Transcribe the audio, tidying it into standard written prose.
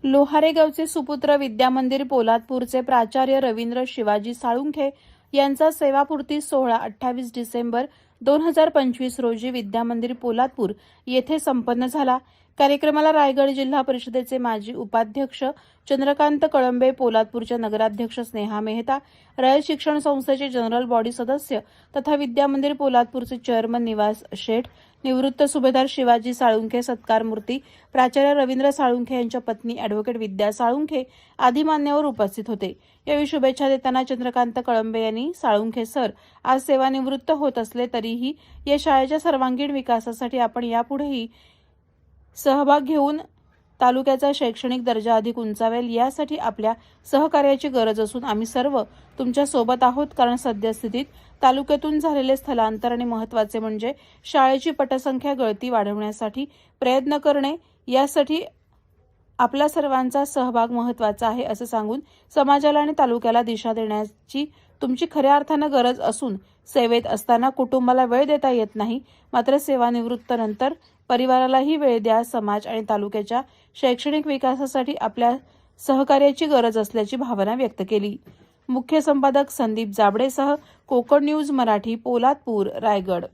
लोहारे गावचे सुपुत्र विद्यामंदिर पोलादपूरचे प्राचार्य रवींद्र शिवाजी साळुंखे यांचा सेवापूर्ती सोहळा 28 डिसेंबर 2025 रोजी विद्यामंदिर पोलादपूर येथे संपन्न झाला। कार्यक्रमाला रायगड जिल्हा परिषदेचे माजी उपाध्यक्ष चंद्रकांत कळंबे, पोलादपूरच्या नगराध्यक्ष स्नेहा मेहता, रयत शिक्षण संस्थेचे जनरल बॉडी सदस्य तथा विद्यामंदिर पोलादपूरचे चेअरमन निवास शेठ, निवृत्त सुभेदार शिवाजी साळुंखे, सत्कारमूर्ती प्राचार्य रवींद्र साळुंखे यांच्या पत्नी ॲडव्होकेट विद्या साळुंखे आदी मान्यवर उपस्थित होते। यावेळी शुभेच्छा देताना चंद्रकांत कळंबे यांनी साळुंखे सर आज सेवानिवृत्त होत असले तरीही या शाळेच्या सर्वांगीण विकासासाठी आपण यापुढेही सहभाग घेऊन तालुक्याचा शैक्षणिक दर्जा अधिक उंचावेल यासाठी आपल्या सहकार्याची गरज असून आम्ही सर्व तुमच्या सोबत आहोत। कारण सद्यस्थितीत तालुक्यातून झालेले स्थलांतर आणि महत्त्वाचे म्हणजे शाळेची पटसंख्या गळती वाढवण्यासाठी प्रयत्न करणे, यासाठी आपल्या सर्वांचा सहभाग महत्त्वाचा आहे असे सांगून समाजाला आणि तालुक्याला दिशा देण्याची तुमची खऱ्या अर्थानं गरज असून सेवेत असताना कुटुंबाला वेळ देता येत नाही, मात्र सेवानिवृत्तीनंतर परिवारालाही वेळ द्या। समाज आणि तालुक्याच्या शैक्षणिक विकासासाठी आपल्या सहकार्याची गरज असल्याची भावना व्यक्त केली। मुख्य संपादक संदीप जाबडेसह कोकण न्यूज मराठी, पोलादपूर, रायगड।